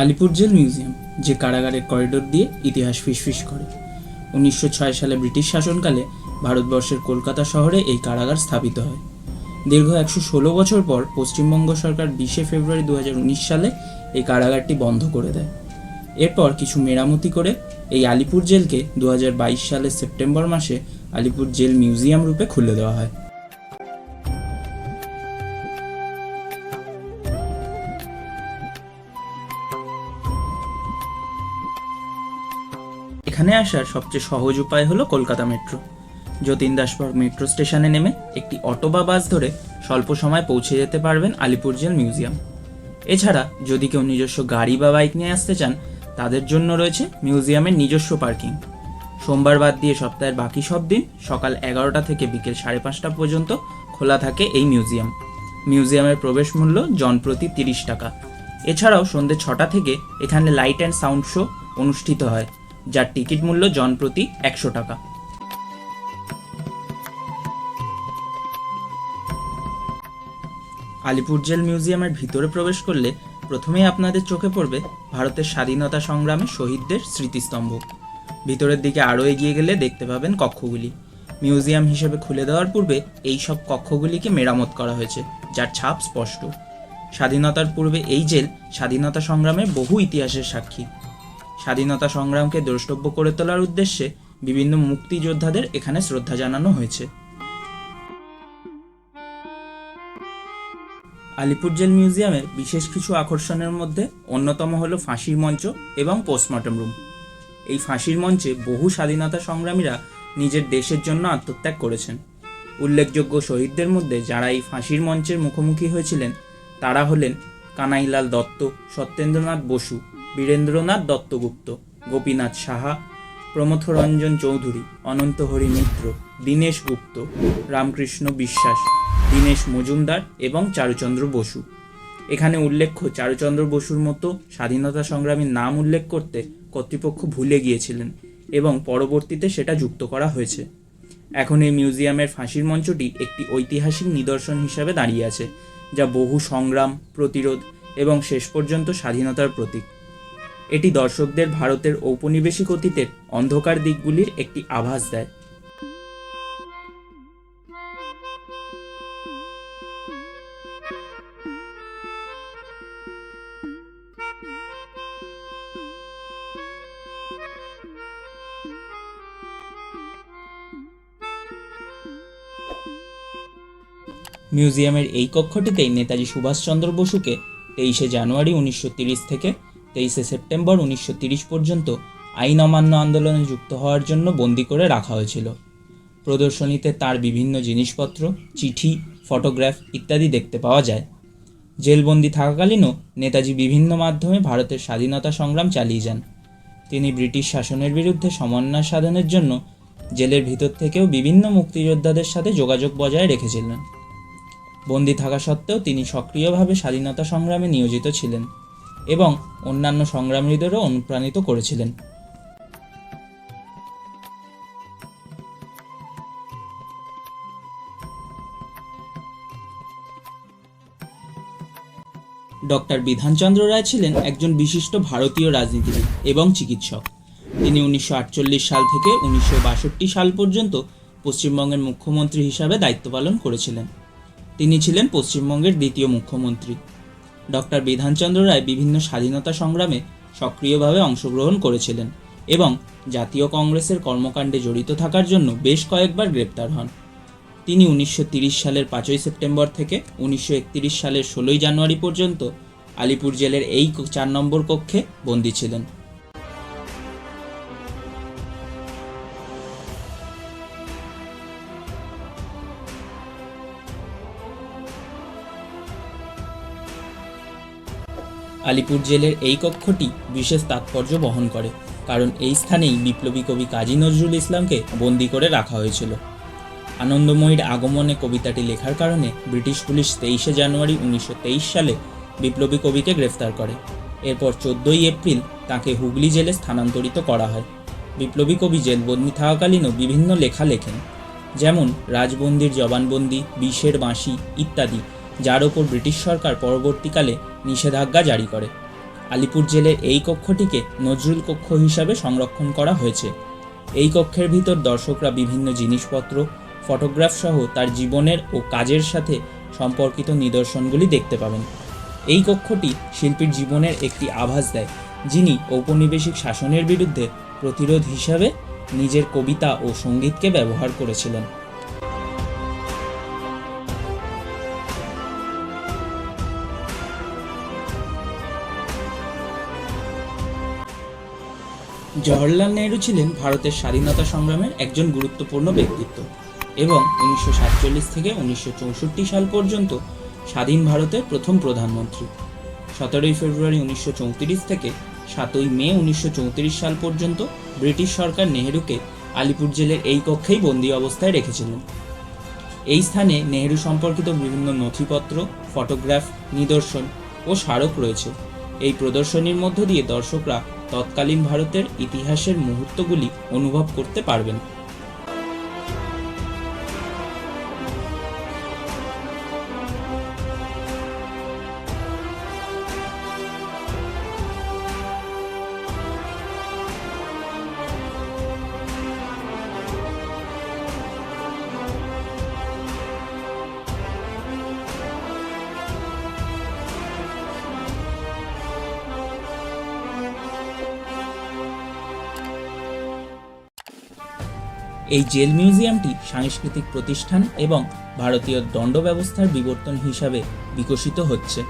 Alipur jail museum, যে কারাগারের corridor দিয়ে ইতিহাস ফিসফিস করে। 1906 সালে ব্রিটিশ শাসনকালে ভারতবর্ষের কলকাতা শহরে এই কারাগার স্থাপিত হয়। দীর্ঘ 116 বছর পর পশ্চিমবঙ্গ সরকার 20 ফেব্রুয়ারি 2019 সালে এই কারাগারটি বন্ধ করে দেয়। এরপর কিছু মেরামতি করে এই আলিপুর জেলকে 2022 সালের সেপ্টেম্বর মাসে আলিপুর জেল মিউজিয়াম রূপে খুলে দেওয়া হয়। এখানে আসার সবচেয়ে সহজ উপায় হলো কলকাতা মেট্রো। যতীন দাসবাগ মেট্রো স্টেশনে নেমে একটি অটো বা বাস ধরে স্বল্প সময় পৌঁছে যেতে পারবেন আলিপুর জেল মিউজিয়াম। এছাড়া যদি কেউ নিজস্ব গাড়ি বা বাইক নিয়ে আসতে চান, তাদের জন্য রয়েছে মিউজিয়ামের নিজস্ব পার্কিং। সোমবার বাদ দিয়ে সপ্তাহের বাকি সব দিন সকাল 11টা থেকে বিকেল 5:30 পর্যন্ত খোলা থাকে এই মিউজিয়াম। মিউজিয়ামের প্রবেশ মূল্য জনপ্রতি 30 টাকা। এছাড়াও সন্ধ্যে 6টা থেকে এখানে লাইট অ্যান্ড সাউন্ড শো অনুষ্ঠিত হয়, যার টিকিট মূল্য জনপ্রতি 100 টাকা। আলিপুর জেল মিউজিয়ামের ভিতরে প্রবেশ করলে প্রথমেই আপনাদের চোখে পড়বে ভারতের স্বাধীনতা সংগ্রামে শহীদদের স্মৃতিস্তম্ভ। ভিতরের দিকে আরও এগিয়ে গেলে দেখতে পাবেন কক্ষগুলি। মিউজিয়াম হিসেবে খুলে দেওয়ার পূর্বে এই সব কক্ষগুলিকে মেরামত করা হয়েছে, যার ছাপ স্পষ্ট। স্বাধীনতার পূর্বে এই জেল স্বাধীনতা সংগ্রামের বহু ইতিহাসের সাক্ষী। স্বাধীনতা সংগ্রামকে দ্রষ্টব্য করে তোলার উদ্দেশ্যে বিভিন্ন মুক্তিযোদ্ধাদের এখানে শ্রদ্ধা জানানো হয়েছে। আলিপুর জেল মিউজিয়ামের বিশেষ কিছু আকর্ষণের মধ্যে অন্যতম হলো ফাঁসির মঞ্চ এবং পোস্টমর্টম রুম। এই ফাঁসির মঞ্চে বহু স্বাধীনতা সংগ্রামীরা নিজের দেশের জন্য আত্মত্যাগ করেছেন। উল্লেখযোগ্য শহীদদের মধ্যে যারা এই ফাঁসির মঞ্চের মুখোমুখি হয়েছিলেন তারা হলেন কানাইলাল দত্ত, সত্যেন্দ্রনাথ বসু, বীরেন্দ্রনাথ দত্তগুপ্ত, গোপীনাথ সাহা, প্রমথরঞ্জন চৌধুরী, অনন্তহরি মিত্র, দীনেশ গুপ্ত, রামকৃষ্ণ বিশ্বাস, দীনেশ মজুমদার এবং চারুচন্দ্র বসু। এখানে উল্লেখ্য, চারুচন্দ্র বসুর মতো স্বাধীনতা সংগ্রামীর নাম উল্লেখ করতে কর্তৃপক্ষ ভুলে গিয়েছিলেন এবং পরবর্তীতে সেটা যুক্ত করা হয়েছে। এখন এই মিউজিয়ামের ফাঁসির মঞ্চটি একটি ঐতিহাসিক নিদর্শন হিসাবে দাঁড়িয়ে আছে, যা বহু সংগ্রাম, প্রতিরোধ এবং শেষ পর্যন্ত স্বাধীনতার প্রতীক। এটি দর্শকদের ভারতের ঔপনিবেশিক অতীতের অন্ধকার দিকগুলির একটি আভাস দেয়। মিউজিয়ামের এই কক্ষটিতেই নেতাজি সুভাষচন্দ্র বসুকে 23 জানুয়ারি 1930 থেকে 23 সেপ্টেম্বর 1930 পর্যন্ত আইন অমান্য আন্দোলনে যুক্ত হওয়ার জন্য বন্দি করে রাখা হয়েছিল। প্রদর্শনীতে তার বিভিন্ন জিনিসপত্র, চিঠি, ফটোগ্রাফ ইত্যাদি দেখতে পাওয়া যায়। জেলবন্দি থাকাকালীনও নেতাজি বিভিন্ন মাধ্যমে ভারতের স্বাধীনতা সংগ্রাম চালিয়ে যান। তিনি ব্রিটিশ শাসনের বিরুদ্ধে সমন্বয় সাধনের জন্য জেলের ভিতর থেকেও বিভিন্ন মুক্তিযোদ্ধাদের সাথে যোগাযোগ বজায় রেখেছিলেন। বন্দি থাকা সত্ত্বেও তিনি সক্রিয়ভাবে স্বাধীনতা সংগ্রামে নিয়োজিত ছিলেন এবং অন্যান্য সংগ্রামীদেরও অনুপ্রাণিত করেছিলেন। ডক্টর বিধানচন্দ্র রায় ছিলেন একজন বিশিষ্ট ভারতীয় রাজনীতিবিদ এবং চিকিৎসক। তিনি 1948 সাল থেকে 1962 সাল পর্যন্ত পশ্চিমবঙ্গের মুখ্যমন্ত্রী হিসাবে দায়িত্ব পালন করেছিলেন। তিনি ছিলেন পশ্চিমবঙ্গের দ্বিতীয় মুখ্যমন্ত্রী। ডক্টর বিধানচন্দ্র রায় বিভিন্ন স্বাধীনতা সংগ্রামে সক্রিয়ভাবে অংশগ্রহণ করেছিলেন এবং জাতীয় কংগ্রেসের কর্মকাণ্ডে জড়িত থাকার জন্য বেশ কয়েকবার গ্রেপ্তার হন। তিনি 1930 সালের 5 সেপ্টেম্বর থেকে 1931 সালের 16 জানুয়ারি পর্যন্ত আলিপুর জেলের এই 4 নম্বর কক্ষে বন্দী ছিলেন। আলিপুর জেলের এই কক্ষটি বিশেষ তাৎপর্য বহন করে, কারণ এই স্থানেই বিপ্লবী কবি কাজী নজরুল ইসলামকে বন্দী করে রাখা হয়েছিল। আনন্দময়ীর আগমনে কবিতাটি লেখার কারণে ব্রিটিশ পুলিশ 23 জানুয়ারি 1923 সালে বিপ্লবী কবিকে গ্রেফতার করে। এরপর 14 এপ্রিল তাকে হুগলি জেলে স্থানান্তরিত করা হয়। বিপ্লবী কবি জেলবন্দি থাকাকালীনও বিভিন্ন লেখা লেখেন, যেমন রাজবন্দির জবানবন্দি, বিষের বাঁশি ইত্যাদি, যার ওপর ব্রিটিশ সরকার পরবর্তীকালে নিষেধাজ্ঞা জারি করে। আলিপুর জেলের এই কক্ষটিকে নজরুল কক্ষ হিসাবে সংরক্ষণ করা হয়েছে। এই কক্ষের ভিতর দর্শকরা বিভিন্ন জিনিসপত্র, ফটোগ্রাফ সহ তার জীবনের ও কাজের সাথে সম্পর্কিত নিদর্শনগুলি দেখতে পাবেন। এই কক্ষটি শিল্পীর জীবনের একটি আভাস দেয়, যিনি ঔপনিবেশিক শাসনের বিরুদ্ধে প্রতিরোধ হিসাবে নিজের কবিতা ও সঙ্গীতকে ব্যবহার করেছিলেন। জওহরলাল নেহরু ছিলেন ভারতের স্বাধীনতা সংগ্রামের একজন গুরুত্বপূর্ণ ব্যক্তিত্ব এবং 1947 থেকে 1964 সাল পর্যন্ত স্বাধীন ভারতের প্রথম প্রধানমন্ত্রী। 17 ফেব্রুয়ারি 1934 থেকে 7 মে 1934 সাল পর্যন্ত ব্রিটিশ সরকার নেহরুকে আলিপুর জেলের এই কক্ষেই বন্দী অবস্থায় রেখেছিলেন। এই স্থানে নেহরু সম্পর্কিত বিভিন্ন নথিপত্র, ফটোগ্রাফ, নিদর্শন ও স্মারক রয়েছে। এই প্রদর্শনীর মধ্য দিয়ে দর্শকরা তৎকালীন ভারতের ইতিহাসের মুহূর্তগুলি অনুভব করতে পারবেন। এই জেল মিউজিয়ামটি সাংস্কৃতিক প্রতিষ্ঠান এবং ভারতীয় দণ্ড ব্যবস্থার বিবর্তন হিসাবে বিকশিত হচ্ছে।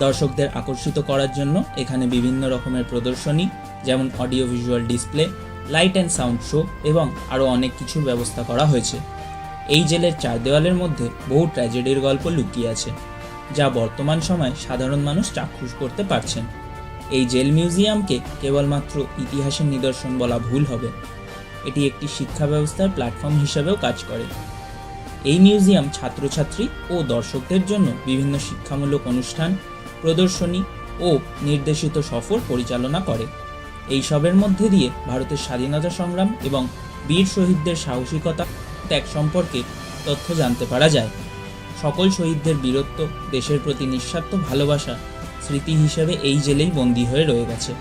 দর্শকদের আকর্ষিত করার জন্য এখানে বিভিন্ন রকমের প্রদর্শনী, যেমন audio visual display, light and sound show এবং আরও অনেক কিছুর ব্যবস্থা করা হয়েছে। এই জেলের 4 দেওয়ালের মধ্যে বহু ট্র্যাজেডির গল্প লুকিয়ে আছে, যা বর্তমান সময়ে সাধারণ মানুষ চাক্ষুষ করতে পারছেন। এই জেল মিউজিয়ামকে কেবলমাত্র ইতিহাসের নিদর্শন বলা ভুল হবে। এটি একটি শিক্ষা ব্যবস্থার প্ল্যাটফর্ম হিসেবেও কাজ করে। এই মিউজিয়াম ছাত্রছাত্রী ও দর্শকদের জন্য বিভিন্ন শিক্ষামূলক অনুষ্ঠান, প্রদর্শনী ও নির্দেশিত সফর পরিচালনা করে। এই সবের মধ্যে দিয়ে ভারতের স্বাধীনতা সংগ্রাম এবং বীর শহীদদের সাহসিকতা, ত্যাগ সম্পর্কে তথ্য জানতে পারা যায়। সকল শহীদদের বীরত্ব, দেশের প্রতি নিঃস্বার্থ ভালোবাসা স্মৃতি হিসেবে এই জেলেই বন্দী হয়ে রয়ে গেছে।